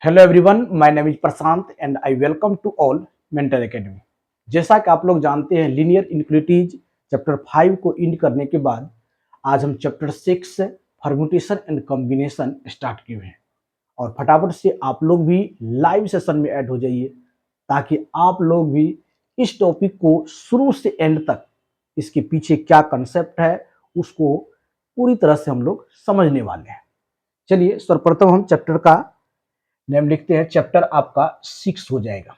Hello everyone, my name is Prashant and I welcome to all mentor academy. जैसा कि आप लोग जानते हैं, लीनियर इनक्विटीज चैप्टर 5 को इंड करने के बाद आज हम chapter 6 permutation and combination start किए हैं। और फटाफट से आप लोग भी लाइव सेशन में ऐड हो जाइए ताकि आप लोग भी इस टॉपिक को शुरू से एंड तक, इसके पीछे क्या कंसेप्ट है उसको पूरी तरह से हम लोग समझने वाले हैं। चलिए सर्वप्रथम हम चैप्टर का नेम लिखते हैं। चैप्टर आपका 6 हो जाएगा,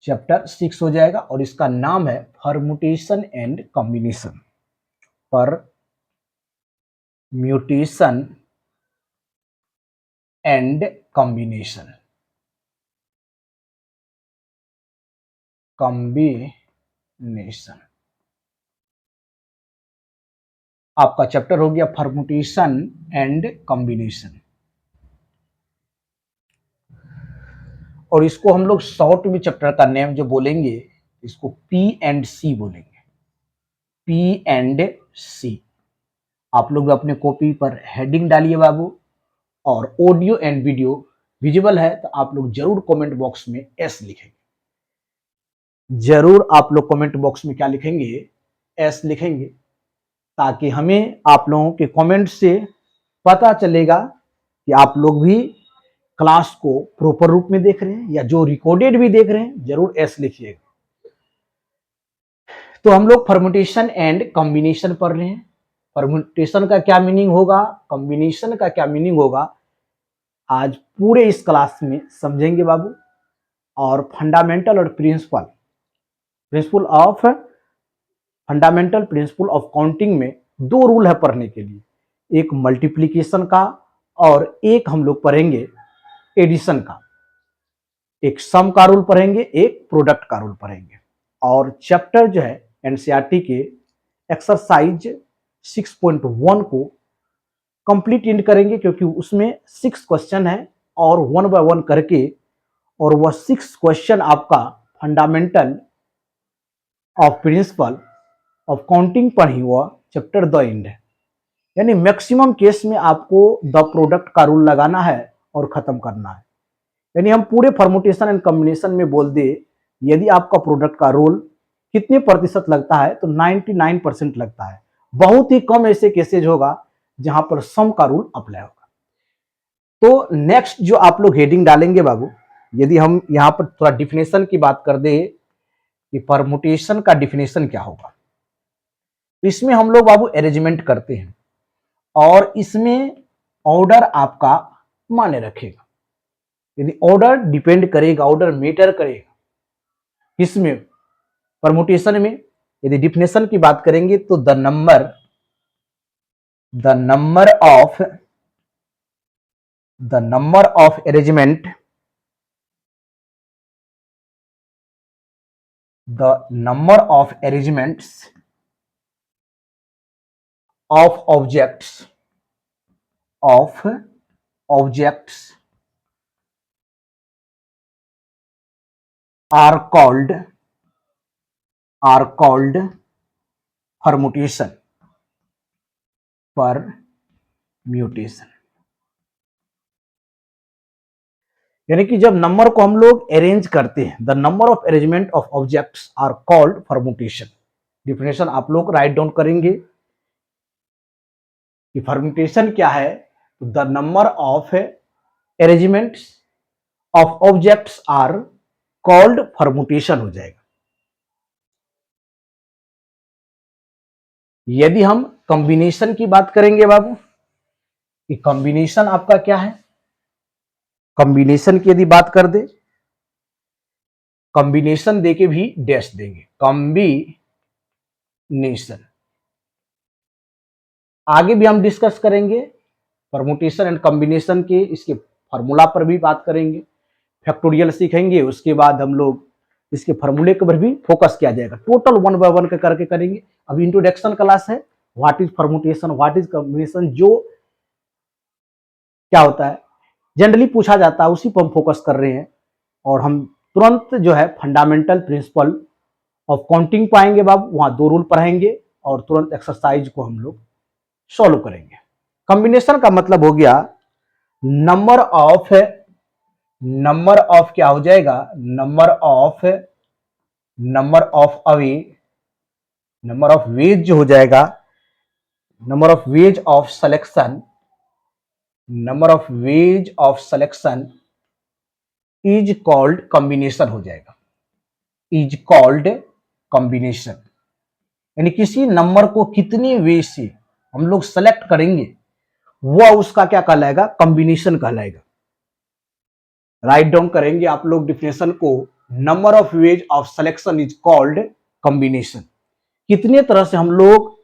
चैप्टर 6 हो जाएगा और इसका नाम है permutation and combination. Permutation and combination, combination आपका चैप्टर हो गया परम्यूटेशन एंड कॉम्बिनेशन। और इसको हम लोग शॉर्ट में चैप्टर का नेम जो बोलेंगे, इसको पी एंड सी बोलेंगे। पी एंड सी आप लोग अपने कॉपी पर हेडिंग डालिए बाबू, और ऑडियो एंड वीडियो विजिबल है तो आप लोग जरूर कमेंट बॉक्स में एस लिखेंगे। जरूर आप लोग कमेंट बॉक्स में क्या लिखेंगे? एस लिखेंगे, ताकि हमें आप लोगों के कमेंट से पता चलेगा कि आप लोग भी क्लास को प्रॉपर रूप में देख रहे हैं, या जो रिकॉर्डेड भी देख रहे हैं जरूर एस लिखिएगा। तो हम लोग परम्यूटेशन एंड कॉम्बिनेशन पढ़ रहे हैं। परम्यूटेशन का क्या मीनिंग होगा, कॉम्बिनेशन का क्या मीनिंग होगा, आज पूरे इस क्लास में समझेंगे बाबू। और फंडामेंटल और प्रिंसिपल ऑफ काउंटिंग में दो रूल है पढ़ने के लिए, एक मल्टीप्लिकेशन का और एक हम लोग पढ़ेंगे एडिशन का। एक सम का रूल पढ़ेंगे, एक प्रोडक्ट का रूल पढ़ेंगे। और चैप्टर जो है एनसीईआरटी के एक्सरसाइज 6.1 को कंप्लीट एंड करेंगे, क्योंकि उसमें 6 क्वेश्चन है और 1 बाय 1 करके, और वह 6 क्वेश्चन आपका fundamental of principle of counting पर ही हुआ चैप्टर द एंड है। यानी मैक्सिमम केस में आपको द प्रोडक्ट का रूल लगाना है और खत्म करना है। यानी हम पूरे परम्यूटेशन एंड कॉम्बिनेशन में बोल दे, यदि आपका प्रोडक्ट का रूल कितने प्रतिशत लगता है तो 99% लगता है। बहुत ही कम ऐसे केसेज होगा जहां पर सम का रूल अप्लाई होगा। तो नेक्स्ट जो आप लोग हेडिंग डालेंगे बाबू, यदि हम यहां पर थोड़ा डिफिनेशन की बात कर दे कि परम्यूटेशन का डिफिनेशन क्या होगा, इसमें हम लोग बाबू अरेंजमेंट करते हैं और इसमें ऑर्डर आपका माने रखेगा। यदि ऑर्डर डिपेंड करेगा, ऑर्डर मैटर करेगा, इसमें परम्यूटेशन में यदि डिफिनेशन की बात करेंगे तो the number of arrangement, the number of arrangements of objects are called permutation। यानी कि जब नंबर को हम लोग अरेंज करते हैं, the number of arrangement of objects are called permutation. Definition आप लोग राइट डाउन करेंगे कि परम्यूटेशन क्या है, तो the number of arrangements of objects are called permutation हो जाएगा। यदि हम कॉम्बिनेशन की बात करेंगे बाबू, कि कॉम्बिनेशन आपका क्या है, कॉम्बिनेशन की यदि बात कर दे, कॉम्बिनेशन देके भी डैश देंगे, कॉम्बिनेशन आगे भी हम डिस्कस करेंगे। परम्यूटेशन एंड कॉम्बिनेशन के इसके फॉर्मूला पर भी बात करेंगे, फैक्टोरियल सीखेंगे, उसके बाद हम लोग इसके फॉर्मूले के पर भी फोकस किया जाएगा। टोटल 1 बाय 1 करके करेंगे। अभी इंट्रोडक्शन क्लास है, what is permutation, what is combination, जो क्या होता है जनरली पूछा जाता है, उसी पर हम फोकस कर रहे हैं। और हम तुरंत जो है फंडामेंटल प्रिंसिपल ऑफ काउंटिंग पाएंगे बाबू, वहां 2 रूल पढ़ेंगे और तुरंत एक्सरसाइज को हम लोग सॉल्व करेंगे। कॉम्बिनेशन का मतलब हो गया नंबर ऑफ क्या हो जाएगा, number of away, number of ways जो हो जाएगा, number of ways of selection, number of ways of selection is called combination हो जाएगा, इज कॉल्ड कॉम्बिनेशन। यानी किसी नंबर को कितने वे से हम लोग सेलेक्ट करेंगे वह उसका क्या कहलाएगा, कॉम्बिनेशन कहलाएगा। राइट डाउन करेंगे आप लोग डिफिनेशन को, number of ways of selection is called combination. कितने तरह से हम लोग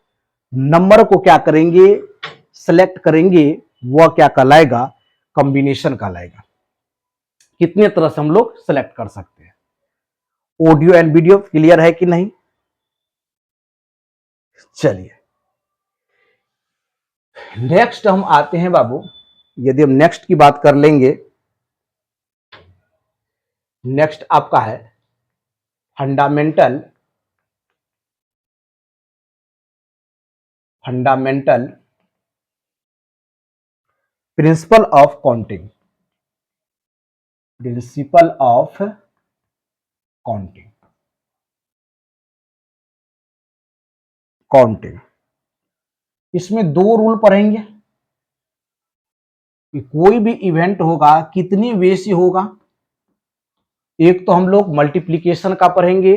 नंबर को क्या करेंगे, सेलेक्ट करेंगे, वह क्या कहलाएगा, कॉम्बिनेशन कहलाएगा। कितने तरह से हम लोग सेलेक्ट कर सकते हैं। ऑडियो एंड वीडियो क्लियर है कि नहीं? चलिए नेक्स्ट हम आते हैं बाबू, यदि हम नेक्स्ट की बात कर लेंगे, नेक्स्ट आपका है fundamental principle of counting, principle of counting. इसमें दो रूल पढ़ेंगे कि कोई भी इवेंट होगा कितने वे से होगा। एक तो हम लोग मल्टीप्लिकेशन का पढ़ेंगे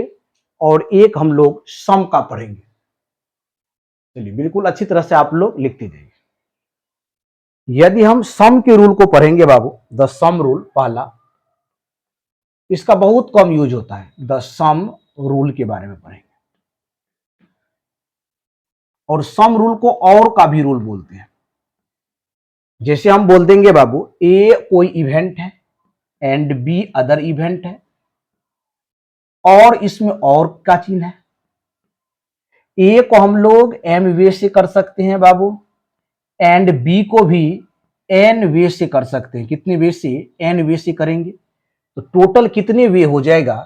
और एक हम लोग सम का पढ़ेंगे। चलिए बिल्कुल अच्छी तरह से आप लोग लिखते जाइए। यदि हम सम के रूल को पढ़ेंगे बाबू, द सम रूल पहला, इसका बहुत कम यूज होता है, द सम रूल के बारे में पढ़ेंगे। और सम रूल को और का भी रूल बोलते हैं। जैसे हम बोल देंगे बाबू, ए कोई इवेंट है एंड बी अदर इवेंट है, और इसमें और का चिन्ह है। ए को हम लोग एम वे से कर सकते हैं बाबू, एंड बी को भी एन वे से कर सकते हैं। कितने वे से, एन वे से करेंगे तो टोटल कितने वे हो जाएगा,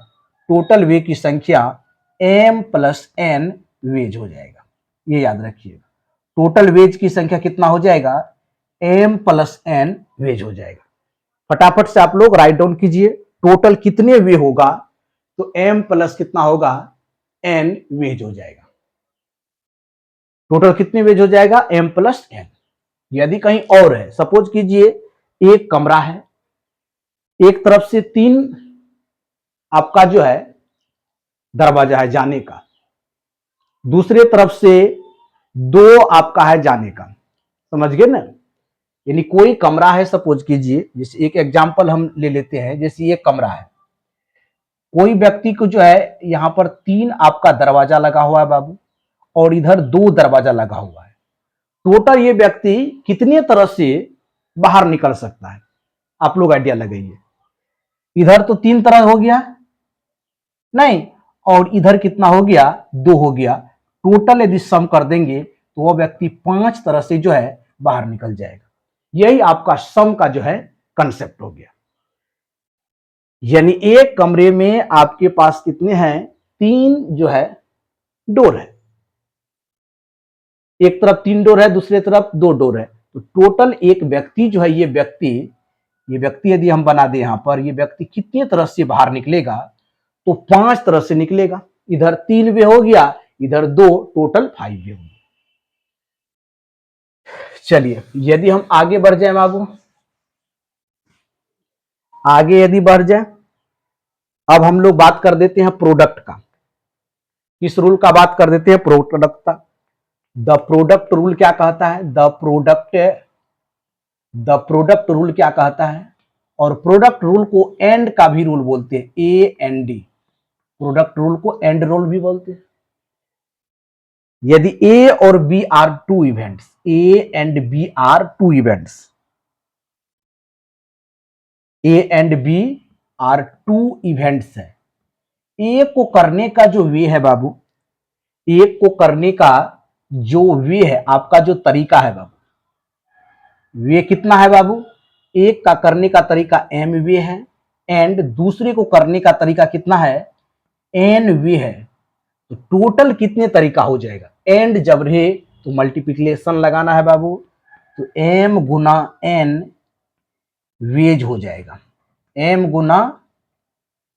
टोटल वे की संख्या एम प्लस एन वेज हो जाएगा। ये याद रखिएगा, टोटल वेज की संख्या कितना हो जाएगा, एम प्लस एन वेज हो जाएगा। फटाफट से आप लोग राइट डाउन कीजिए, टोटल कितने वे होगा तो एम प्लस कितना होगा, एन वेज हो जाएगा। टोटल कितने वेज हो जाएगा, एम प्लस एन। यदि कहीं और है, सपोज कीजिए एक कमरा है, एक तरफ से 3 आपका जो है दरवाजा है जाने का, दूसरे तरफ से 2 आपका है जाने का। समझ गए ना? यानी कोई कमरा है, सपोज कीजिए, जैसे एक एग्जांपल हम ले लेते हैं, जैसे ये कमरा है, कोई व्यक्ति को जो है यहां पर 3 आपका दरवाजा लगा हुआ है बाबू, और इधर 2 दरवाजा लगा हुआ है। टोटल ये व्यक्ति कितने तरह से बाहर निकल सकता है, आप लोग आइडिया लगाइए। इधर तो 3 तरह हो गया नहीं, और इधर कितना हो गया, 2 हो गया। टोटल यदि सम कर देंगे तो वह व्यक्ति 5 तरह से जो है बाहर निकल जाएगा। यही आपका सम का जो है कंसेप्ट हो गया। यानी एक कमरे में आपके पास कितने हैं, 3 जो है डोर है, एक तरफ 3 डोर है, दूसरे तरफ 2 डोर है। तो टोटल एक व्यक्ति जो है, ये व्यक्ति यदि हम बना दें यहां पर, ये व्यक्ति कितने तरह से बाहर निकलेगा तो 5 तरह से निकलेगा। इधर 3 वे हो गया, इधर 2, टोटल 5 वे हो गया। चलिए यदि हम आगे बढ़ जाए बाबू, आगे यदि बढ़ जाए, अब हम लोग बात कर देते हैं प्रोडक्ट का। किस रूल का बात कर देते हैं, प्रोडक्ट का। द प्रोडक्ट रूल क्या कहता है, द प्रोडक्ट रूल क्या कहता है, और प्रोडक्ट रूल को एंड का भी रूल बोलते हैं, A N D. Product rule को एंड रूल भी बोलते हैं। यदि ए और B are 2 events, A and B are 2 events, A and B are 2 events है। ए को करने का जो वे है बाबू, एक को करने का जो वे है, आपका जो तरीका है बाबू, वे कितना है बाबू, एक का करने का तरीका एम वे है, एंड दूसरे को करने का तरीका कितना है, एन वे है। तो टोटल कितने तरीका हो जाएगा, एंड जब रहे तो मल्टीप्लिकेशन लगाना है बाबू, तो एम गुना एन वेज हो जाएगा, m गुना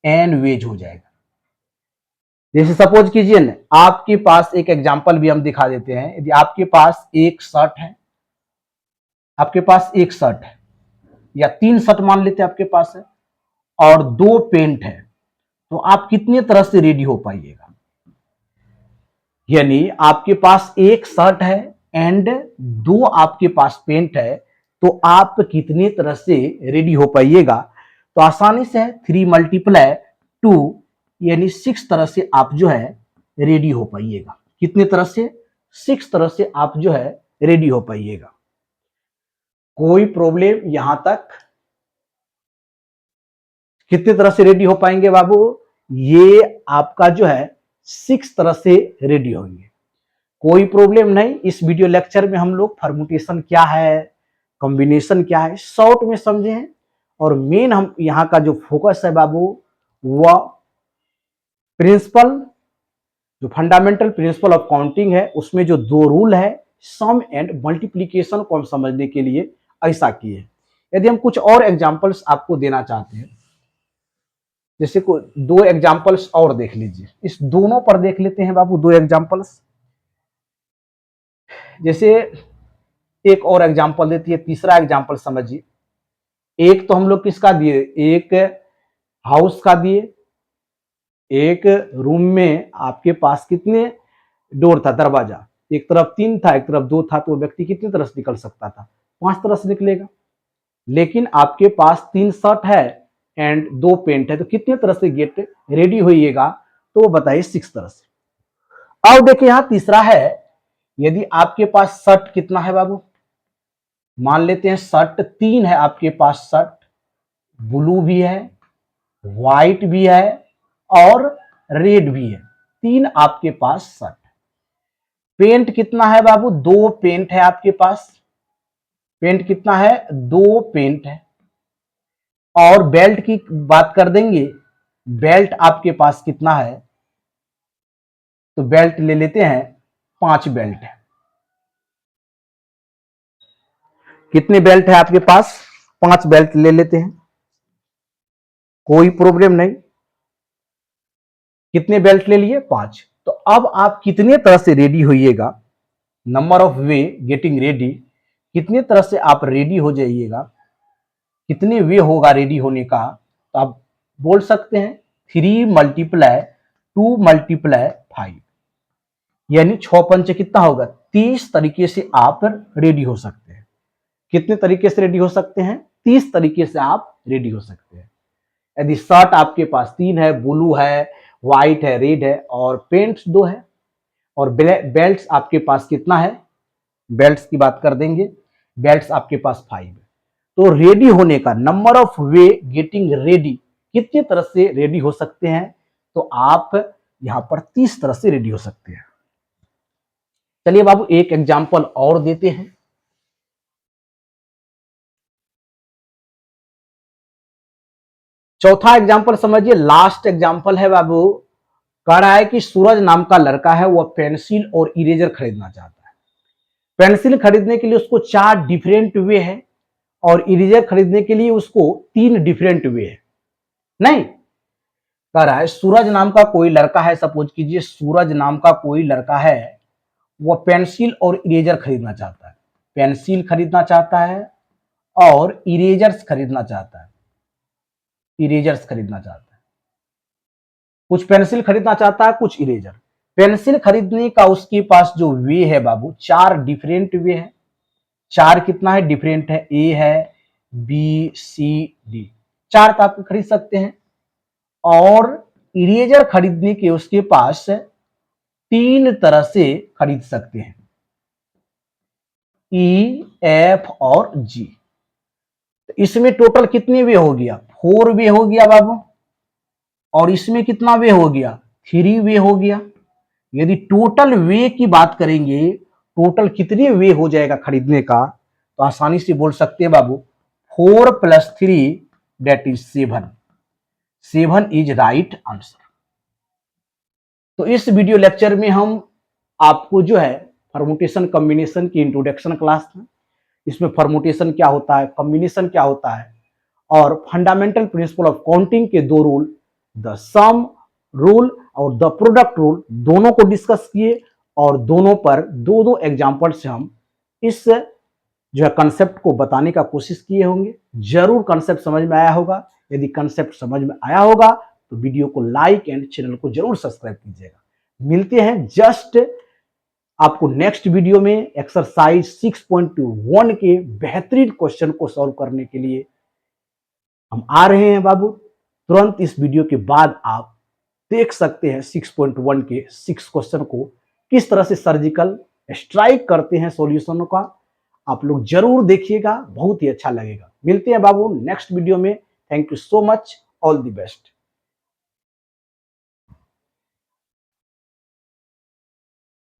n वेज हो जाएगा। जैसे सपोज कीजिए ना, आपके पास एक एग्जांपल भी हम दिखा देते हैं। यदि आपके पास एक शर्ट है, आपके पास एक शर्ट है या 3 शर्ट मान लेते हैं आपके पास है, और 2 पेंट है, तो आप कितने तरह से रेडी हो पाइएगा? यानी आपके पास एक शर्ट है एंड 2 आपके पास पेंट है, तो आप कितने तरह से रेडी हो पाइएगा? तो आसानी से है 3 मल्टीप्लाई 2 यानी 6 तरह से आप जो है रेडी हो पाइएगा। कितने तरह से? 6 तरह से आप जो है रेडी हो पाइएगा। कोई प्रॉब्लम यहां तक? कितने तरह से रेडी हो पाएंगे बाबू? ये आपका जो है 6 तरह से रेडी होंगे। कोई प्रॉब्लम नहीं। इस वीडियो लेक्चर में हम लोग परम्यूटेशन क्या है, कॉम्बिनेशन क्या है, शॉर्ट में समझे हैं। और मेन हम यहाँ का जो फोकस है बाबू, वह प्रिंसिपल, जो फंडामेंटल प्रिंसिपल ऑफ काउंटिंग है, उसमें जो 2 रूल है, सम एंड मल्टीप्लीकेशन को हम समझने के लिए ऐसा किए। यदि हम कुछ और एग्जांपल्स आपको देना चाहते हैं, जैसे को 2 एग्जांपल्स और देख लीजिए। इस दोनों पर देख लेते हैं बाबू 2 एग्जांपल्स। जैसे एक और एग्जांपल देती है, तीसरा एग्जांपल समझिए। एक तो हम लोग किसका दिए? एक हाउस का दिए। एक रूम में आपके पास कितने डोर था, दरवाजा? एक तरफ 3 था, एक तरफ 2 था, तो व्यक्ति कितनी तरह से निकल सकता था? 5 तरह से निकलेगा। लेकिन आपके पास 3 शर्ट है एंड 2 पेंट है, तो कितने तरह से गेट रेडी होइएगा? तो बताइए 6 तरह से। अब देखिए यहां तीसरा है, यदि आपके पास शर्ट कितना है बाबू? मान लेते हैं शर्ट 3 है आपके पास। शर्ट ब्लू भी है, व्हाइट भी है और रेड भी है। 3 आपके पास शर्ट। पेंट कितना है बाबू? 2 पेंट है आपके पास। पेंट कितना है? 2 पेंट है। और बेल्ट की बात कर देंगे, बेल्ट आपके पास कितना है? तो बेल्ट ले लेते हैं, 5 बेल्ट है। कितने बेल्ट है आपके पास? 5 बेल्ट ले लेते हैं, कोई प्रॉब्लम नहीं। कितने बेल्ट ले लिए? 5। तो अब आप कितने तरह से रेडी होइएगा? Number of way getting ready, कितने तरह से आप रेडी हो जाइएगा? कितने वे होगा रेडी होने का? तो आप बोल सकते हैं 3 मल्टीप्लाई 2 मल्टीप्लाई 5, यानी 6 पंच कितना होगा? 30 तरीके से आप रेडी हो सकते हैं। कितने तरीके से रेडी हो सकते हैं? 30 तरीके से आप रेडी हो सकते हैं। यदि शर्ट आपके पास 3 है, ब्लू है, व्हाइट है, रेड है और पेंट्स 2 है, और बेल्ट्स आपके पास कितना है? बेल्ट्स की बात कर देंगे, बेल्ट्स आपके पास 5 है। तो रेडी होने का number of way getting ready, कितने तरह से रेडी हो सकते हैं? तो आप यहां पर 30 तरह से रेडी हो सकते हैं। चलिए बाबू एक एग्जांपल और देते हैं। चौथा एग्जांपल समझिए, लास्ट एग्जांपल है बाबू। कह रहा है कि सूरज नाम का लड़का है, वह पेंसिल और इरेजर खरीदना चाहता है। पेंसिल खरीदने के लिए उसको 4 डिफरेंट वे है, और इरेजर खरीदने के लिए उसको 3 डिफरेंट वे है। नहीं, कह रहा है सूरज नाम का कोई लड़का है, सपोज कीजिए सूरज नाम का कोई लड़का है, वह पेंसिल और इरेजर खरीदना चाहता है। पेंसिल खरीदना चाहता है और इरेजर्स खरीदना चाहता है। इरेजर्स खरीदना चाहता है, कुछ पेंसिल खरीदना चाहता है, कुछ इरेजर। पेंसिल खरीदने का उसके पास जो वे है बाबू, 4 डिफरेंट वे है। 4 कितना है? डिफरेंट है। ए है, बी, सी, डी, 4 तो आप खरीद सकते हैं। और इरेजर खरीदने के उसके पास 3 तरह से खरीद सकते हैं, ई, एफ और जी। इसमें टोटल कितने वे हो गया? 4 वे हो गया बाबू। और इसमें कितना वे हो गया? 3 वे हो गया। यदि टोटल वे की बात करेंगे, टोटल कितने वे हो जाएगा खरीदने का? तो आसानी से बोल सकते हैं बाबू 4 + 3 that is 7। 7 is right answer. तो इस वीडियो लेक्चर में हम आपको जो है परम्यूटेशन कॉम्बिनेशन की इंट्रोडक्शन क्लास था। इसमें परम्यूटेशन क्या होता है, कॉम्बिनेशन क्या होता है, और फंडामेंटल प्रिंसिपल ऑफ काउंटिंग के 2 रूल, द सम रूल और द प्रोडक्ट रूल, दोनों को डिस्कस किए और दोनों पर 2-2 एग्जाम्पल से हम इस जो है कंसेप्ट को बताने का कोशिश किए होंगे। जरूर कंसेप्ट समझ में आया होगा। यदि कंसेप्ट समझ में आया होगा तो वीडियो को लाइक एंड चैनल को जरूर सब्सक्राइब कीजिएगा। मिलते हैं जस्ट आपको नेक्स्ट वीडियो में एक्सरसाइज 6.1 के बेहतरीन क्वेश्चन को सॉल्व करने के लिए हम आ रहे हैं बाबू। तुरंत इस वीडियो के बाद आप देख सकते हैं 6.1 के 6 क्वेश्चन को किस तरह से सर्जिकल स्ट्राइक करते हैं सॉल्यूशनों का। आप लोग जरूर देखिएगा, बहुत ही अच्छा लगेगा। मिलते हैं बाबू नेक्स्ट वीडियो में। Thank you so much, all the best.